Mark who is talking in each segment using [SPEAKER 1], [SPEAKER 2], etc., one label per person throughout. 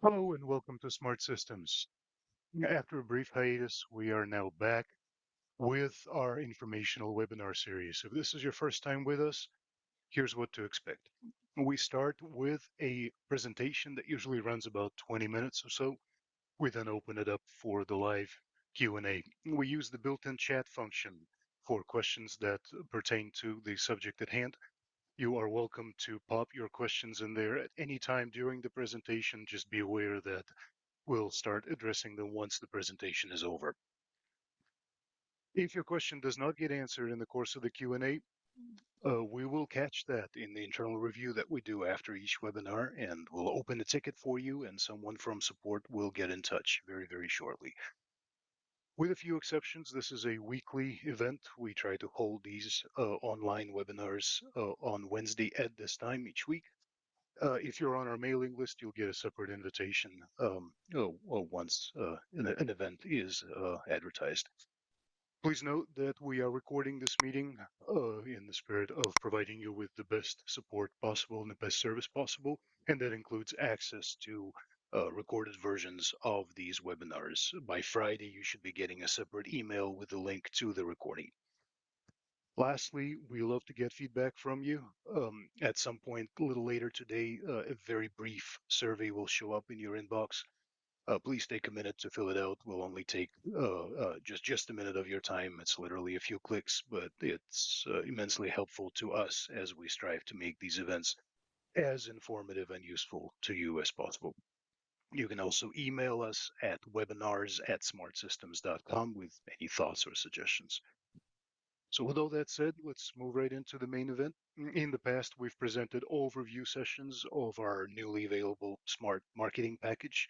[SPEAKER 1] Hello and welcome to Smart Systems. After a brief hiatus, we are now back with our informational webinar series. If this is your first time with us, here's what to expect. We start with a presentation that usually runs about 20 minutes or so. We then open it up for the live Q&A. We use the built-in chat function for questions that pertain to the subject at hand. You are welcome to pop your questions in there at any time during the presentation. Just be aware that we'll start addressing them once the presentation is over. If your question does not get answered in the course of the Q&A, we will catch that in the internal review that we do after each webinar, and we'll open a ticket for you, and someone from support will get in touch very, very shortly. With a few exceptions, this is a weekly event. We try to hold these online webinars on Wednesday at this time each week. If you're on our mailing list, you'll get a separate invitation once an event is advertised. Please note that we are recording this meeting in the spirit of providing you with the best support possible and the best service possible, and that includes access to recorded versions of these webinars. By Friday, you should be getting a separate email with a link to the recording. Lastly, we love to get feedback from you. At some point a little later today, a very brief survey will show up in your inbox. Please take a minute to fill it out. We'll only take just a minute of your time. It's literally a few clicks, but it's immensely helpful to us as we strive to make these events as informative and useful to you as possible. You can also email us at webinars@smartsystems.com with any thoughts or suggestions. So with all that said, let's move right into the main event. In the past, we've presented overview sessions of our newly available Smart Marketing package.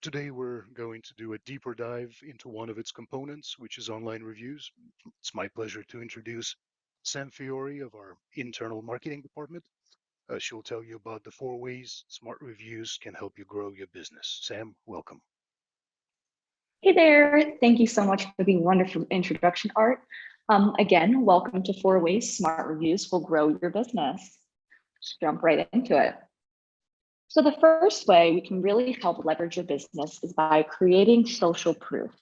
[SPEAKER 1] Today, we're going to do a deeper dive into one of its components, which is online reviews. It's my pleasure to introduce Sam Fiore of our internal marketing department. She'll tell you about the 4 ways smart reviews can help you grow your business. Sam, welcome.
[SPEAKER 2] Hey there, thank you so much for the wonderful introduction, Art. Again, welcome to 4 Ways Smart Reviews Will Grow Your Business. Let's jump right into it. So the first way we can really help leverage your business is by creating social proof.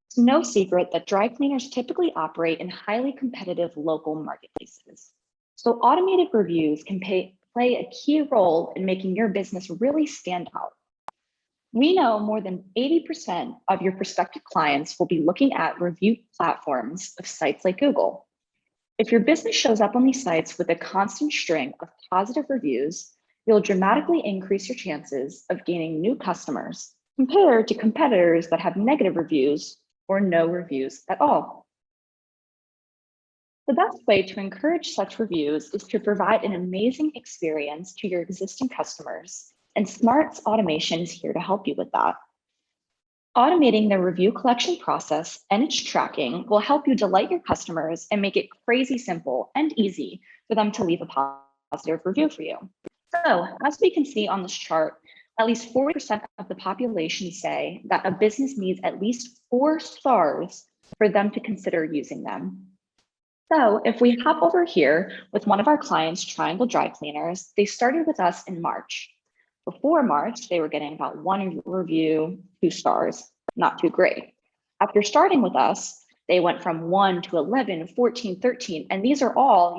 [SPEAKER 2] It's no secret that dry cleaners typically operate in highly competitive local marketplaces. So automated reviews can play a key role in making your business really stand out. We know more than 80% of your prospective clients will be looking at review platforms of sites like Google. If your business shows up on these sites with a constant string of positive reviews, you'll dramatically increase your chances of gaining new customers compared to competitors that have negative reviews or no reviews at all. The best way to encourage such reviews is to provide an amazing experience to your existing customers, and Smart's automation is here to help you with that. Automating the review collection process and its tracking will help you delight your customers and make it crazy simple and easy for them to leave a positive review for you. So, as we can see on this chart, at least 40% of the population say that a business needs at least 4 stars for them to consider using them. So if we hop over here with one of our clients, Triangle Dry Cleaners, they started with us in March. Before March, they were getting about 1 review, 2 stars, not too great. After starting with us, they went from 1 to 11, 14, 13, and these are all,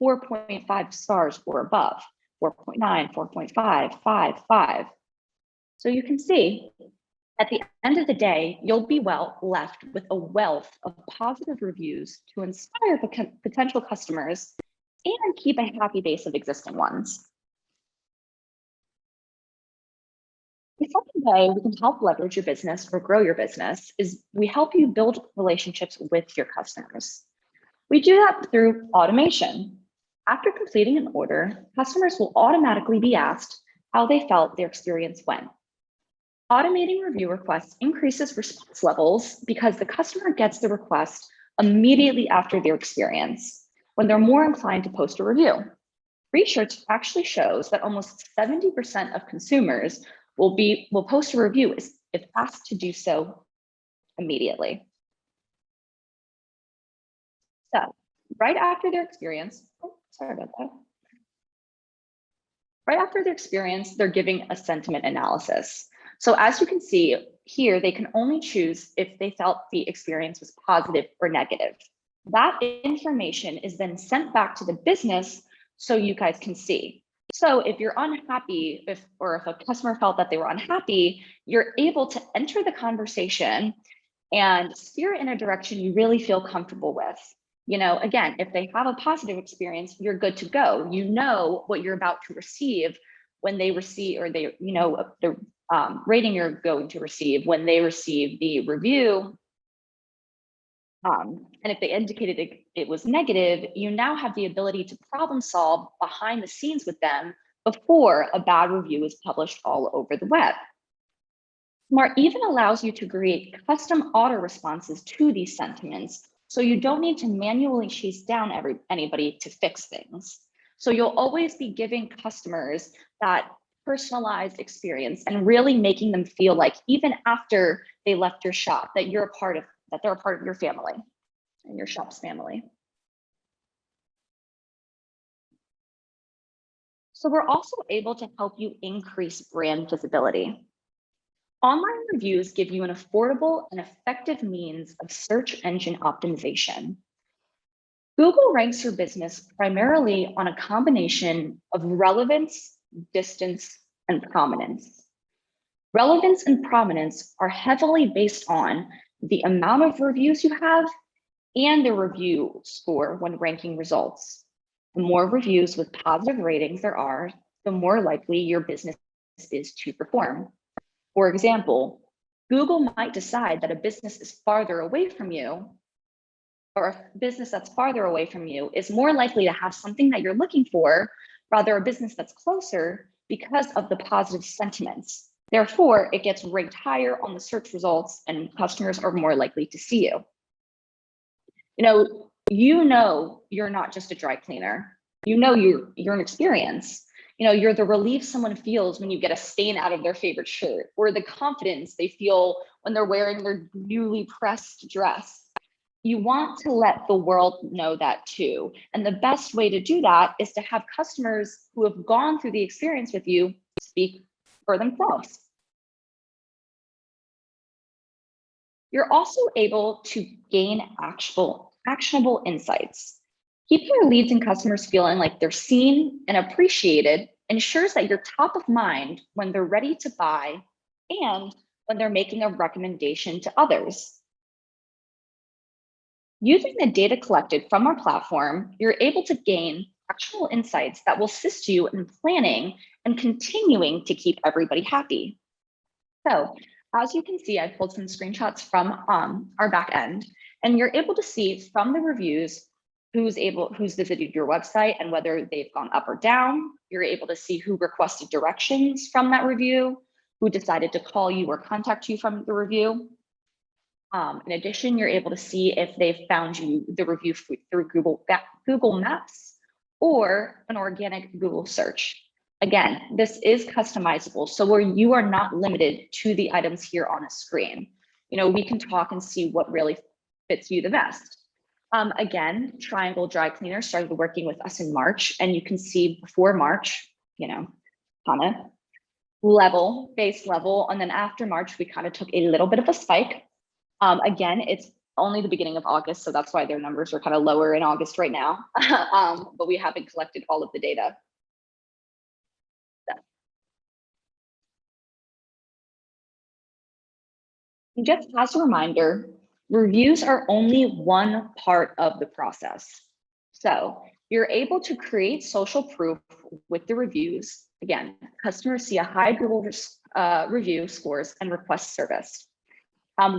[SPEAKER 2] 4.5 stars or above, 4.9, 4.5, 5, 5. So you can see, at the end of the day, you'll be left with a wealth of positive reviews to inspire potential customers and keep a happy base of existing ones. The second way we can help leverage your business or grow your business is we help you build relationships with your customers. We do that through automation. After completing an order, customers will automatically be asked how they felt their experience went. Automating review requests increases response levels because the customer gets the request immediately after their experience, when they're more inclined to post a review. Research actually shows that almost 70% of consumers will post a review if asked to do so immediately. So right after their experience, sorry about that. Right after the experience, they're giving a sentiment analysis. So as you can see here, they can only choose if they felt the experience was positive or negative. That information is then sent back to the business so you guys can see. So if you're unhappy, if a customer felt that they were unhappy, you're able to enter the conversation and steer in a direction you really feel comfortable with. Again, if they have a positive experience, you're good to go. You know what you're about to receive when they receive, or the rating you're going to receive when they receive the review. And if they indicated it was negative, you now have the ability to problem solve behind the scenes with them before a bad review is published all over the web. Smart even allows you to create custom auto responses to these sentiments, so you don't need to manually chase down anybody to fix things. So you'll always be giving customers that personalized experience and really making them feel like even after they left your shop, that they're a part of your family and your shop's family. So we're also able to help you increase brand visibility. Online reviews give you an affordable and effective means of search engine optimization. Google ranks your business primarily on a combination of relevance, distance, and prominence. Relevance and prominence are heavily based on the amount of reviews you have and the review score when ranking results. The more reviews with positive ratings there are, the more likely your business is to perform. For example, Google might decide that a business is farther away from you, or a business that's farther away from you is more likely to have something that you're looking for, rather a business that's closer, because of the positive sentiments. Therefore, it gets ranked higher on the search results and customers are more likely to see you. You're not just a dry cleaner. You're an experience. You're the relief someone feels when you get a stain out of their favorite shirt, or the confidence they feel when they're wearing their newly pressed dress. You want to let the world know that too. And the best way to do that is to have customers who have gone through the experience with you speak for themselves. You're also able to gain actionable insights. Keeping your leads and customers feeling like they're seen and appreciated ensures that you're top of mind when they're ready to buy and when they're making a recommendation to others. Using the data collected from our platform, you're able to gain actionable insights that will assist you in planning and continuing to keep everybody happy. So as you can see, I pulled some screenshots from our back end, and you're able to see from the reviews who's visited your website and whether they've gone up or down. You're able to see who requested directions from that review, who decided to call you or contact you from the review. In addition, you're able to see if they've found you the review through Google Maps or an organic Google search. Again, this is customizable, so where you are not limited to the items here on a screen. We can talk and see what really fits you the best. Again, Triangle Dry Cleaner started working with us in March, and you can see before March, kind of base level, and then after March, we kind of took a little bit of a spike. Again, it's only the beginning of August, so that's why their numbers are kind of lower in August right now, but we haven't collected all of the data. Just as a reminder, reviews are only one part of the process. So you're able to create social proof with the reviews. Again, customers see a high Google review scores and request service.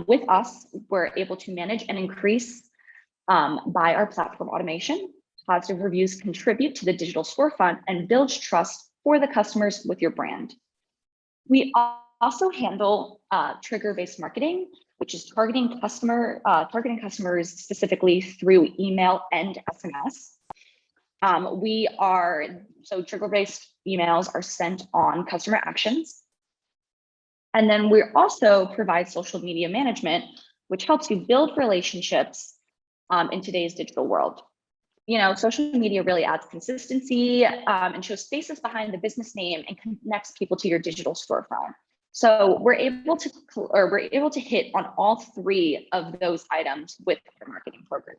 [SPEAKER 2] With us, we're able to manage and increase by our platform automation. Positive reviews contribute to the digital storefront and builds trust for the customers with your brand. We also handle trigger-based marketing, which is targeting customers specifically through email and SMS. So trigger-based emails are sent on customer actions. And then we also provide social media management, which helps you build relationships in today's digital world. social media really adds consistency and shows faces behind the business name and connects people to your digital storefront. So we're able to hit on all three of those items with our marketing program.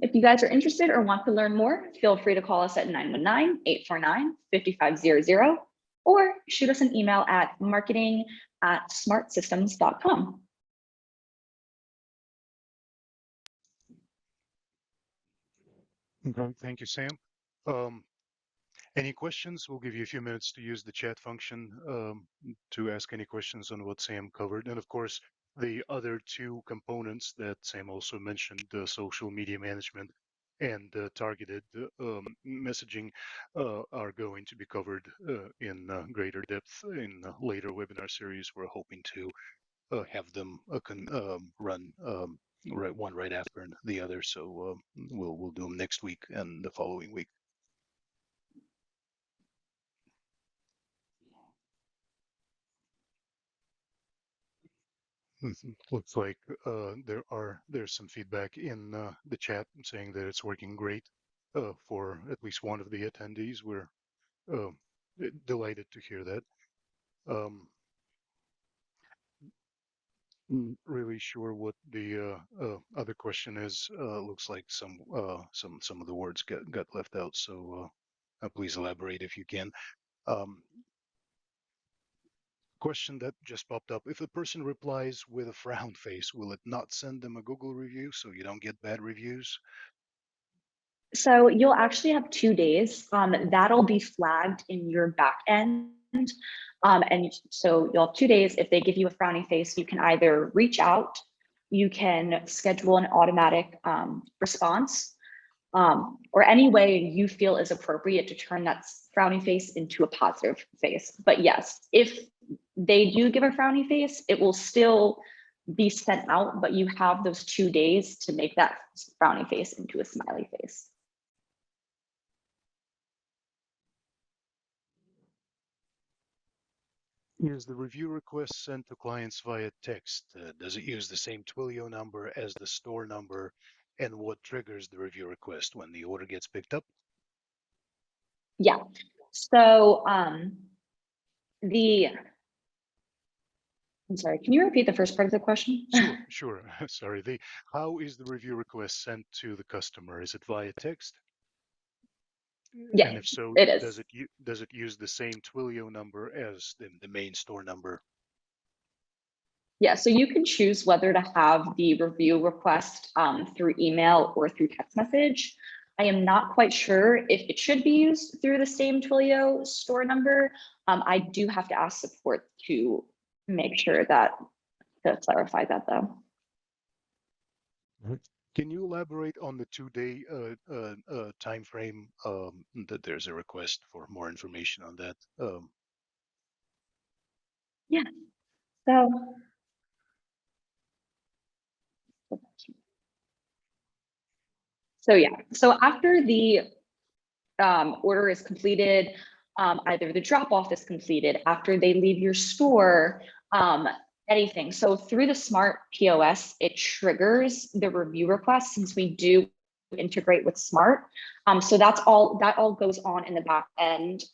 [SPEAKER 2] If you guys are interested or want to learn more, feel free to call us at 919-849-5500 or shoot us an email at marketing@smartsystems.com.
[SPEAKER 1] Okay, thank you, Sam. Um, any questions? We'll give you a few minutes to use the chat function to ask any questions on what Sam covered. And of course, the other two components that Sam also mentioned, the social media management and targeted messaging, are going to be covered in greater depth in later webinar series. We're hoping to have them run one right after the other. So we'll do them next week and the following week. Looks like there's some feedback in the chat saying that it's working great for at least one of the attendees. We're uh, delighted to hear that. Um, really sure what the other question is. Looks like some of the words got left out. So please elaborate if you can. Um, Question that just popped up. If a person replies with a frown face, will it not send them a Google review so you don't get bad reviews?
[SPEAKER 2] So you'll actually have 2 days. That'll be flagged in your back end. And so you'll have 2 days. If they give you a frowny face, you can either reach out, you can schedule an automatic response, or any way you feel is appropriate to turn that frowny face into a positive face. But yes, if they do give a frowny face, it will still be sent out, but you have those 2 days to make that frowny face into a smiley face.
[SPEAKER 1] Is the review request sent to clients via text? Does it use the same Twilio number as the store number? And what triggers the review request when the order gets picked up?
[SPEAKER 2] Yeah. So I'm sorry, can you repeat the first part of the question?
[SPEAKER 1] Sure. Sorry. How is the review request sent to the customer? Is it via text?
[SPEAKER 2] Yeah,
[SPEAKER 1] And if so,
[SPEAKER 2] it
[SPEAKER 1] does
[SPEAKER 2] is.
[SPEAKER 1] it use the same Twilio number as the main store number?
[SPEAKER 2] Yeah, so you can choose whether to have the review request through email or through text message. I am not quite sure if it should be used through the same Twilio store number. I do have to ask support to make sure to clarify that though.
[SPEAKER 1] Mhm. Can you elaborate on the 2-day time frame? That there's a request for more information on that.
[SPEAKER 2] Yeah, so yeah, so after the order is completed, either the drop off is completed, after they leave your store, anything. So through the smart POS, it triggers the review request since we do integrate with smart. So that all goes on in the back end,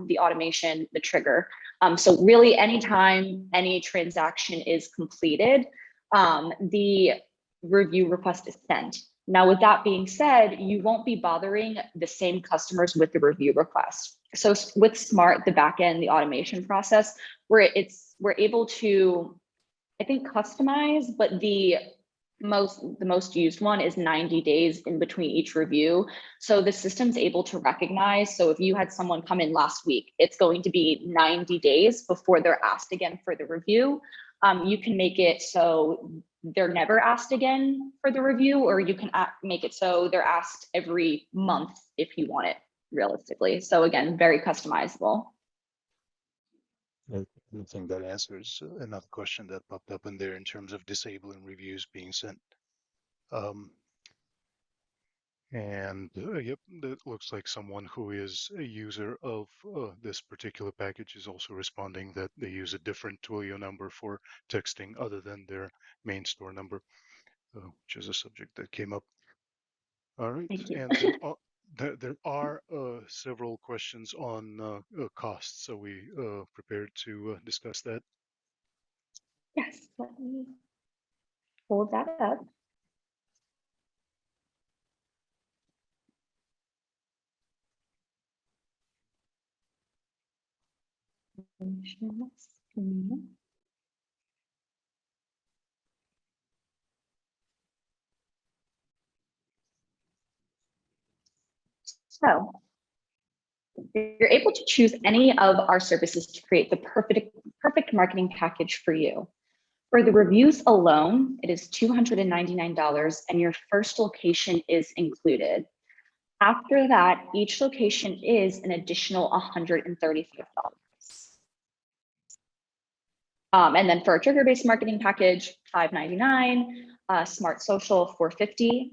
[SPEAKER 2] the automation, the trigger. So really anytime any transaction is completed, the review request is sent. Now, with that being said, you won't be bothering the same customers with the review request. So with Smart, the backend, the automation process, we're able to, I think, customize, but the most used one is 90 days in between each review. So the system's able to recognize. So if you had someone come in last week, it's going to be 90 days before they're asked again for the review. You can make it so they're never asked again for the review, or you can make it so they're asked every month if you want it realistically. So again, very customizable.
[SPEAKER 1] I think that answers another question that popped up in there in terms of disabling reviews being sent. Um, and yep, that looks like someone who is a user of this particular package is also responding that they use a different Twilio number for texting other than their main store number. which is a subject that came up. All right,
[SPEAKER 2] Thank you.
[SPEAKER 1] and there are several questions on costs, so we prepared to discuss that.
[SPEAKER 2] Yes, let me pull that up. So you're able to choose any of our services to create the perfect marketing package for you. For the reviews alone, it is $299 and your first location is included. After that, each location is an additional $135. And then for a trigger-based marketing package, $599, Smart Social, $450.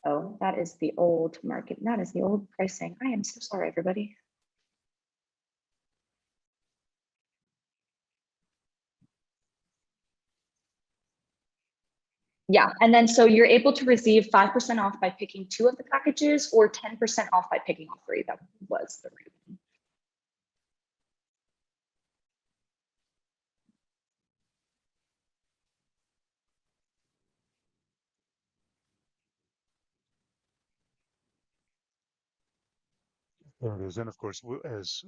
[SPEAKER 2] Oh, that is the old market. That is the old pricing. I am so sorry, everybody. Yeah, and then so you're able to receive 5% off by picking 2 of the packages or 10% off by picking all 3. That was the reason.
[SPEAKER 1] There it is. And of course, as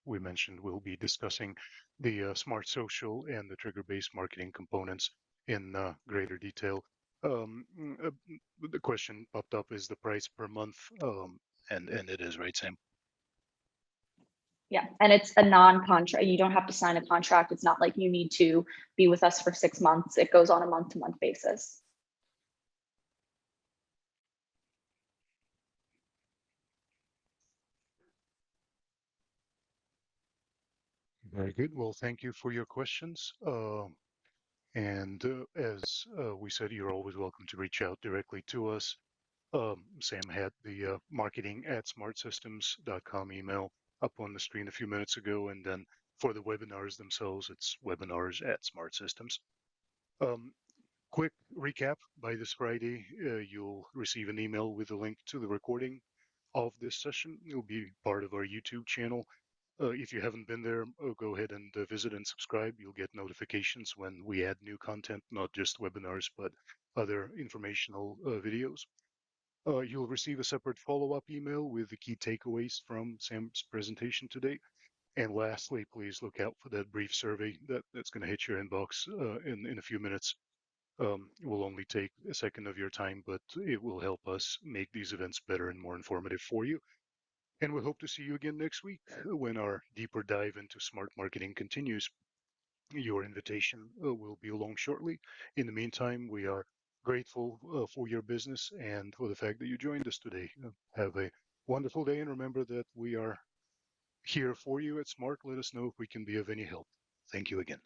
[SPEAKER 1] we mentioned, we'll be discussing the smart social and the trigger-based marketing components in greater detail. The question popped up, is the price per month? And it is, right, Sam?
[SPEAKER 2] Yeah, and it's a non-contract. You don't have to sign a contract. It's not like you need to be with us for 6 months. It goes on a month-to-month basis.
[SPEAKER 1] Very good. Well, thank you for your questions. And as we said, you're always welcome to reach out directly to us. Sam had the marketing at smartsystems.com email up on the screen a few minutes ago. And then for the webinars themselves, it's webinars at Smart Systems. Um, quick recap, by this Friday, you'll receive an email with a link to the recording of this session. It'll be part of our YouTube channel. If you haven't been there, go ahead and visit and subscribe. You'll get notifications when we add new content, not just webinars, but other informational videos. You'll receive a separate follow-up email with the key takeaways from Sam's presentation today. And lastly, please look out for that brief survey that's going to hit your inbox in a few minutes. It will only take a second of your time, but it will help us make these events better and more informative for you. And we hope to see you again next week when our deeper dive into smart marketing continues. Your invitation will be along shortly. In the meantime, we are grateful for your business and for the fact that you joined us today. Have a wonderful day, and remember that we are here for you at Smart. Let us know if we can be of any help. Thank you again.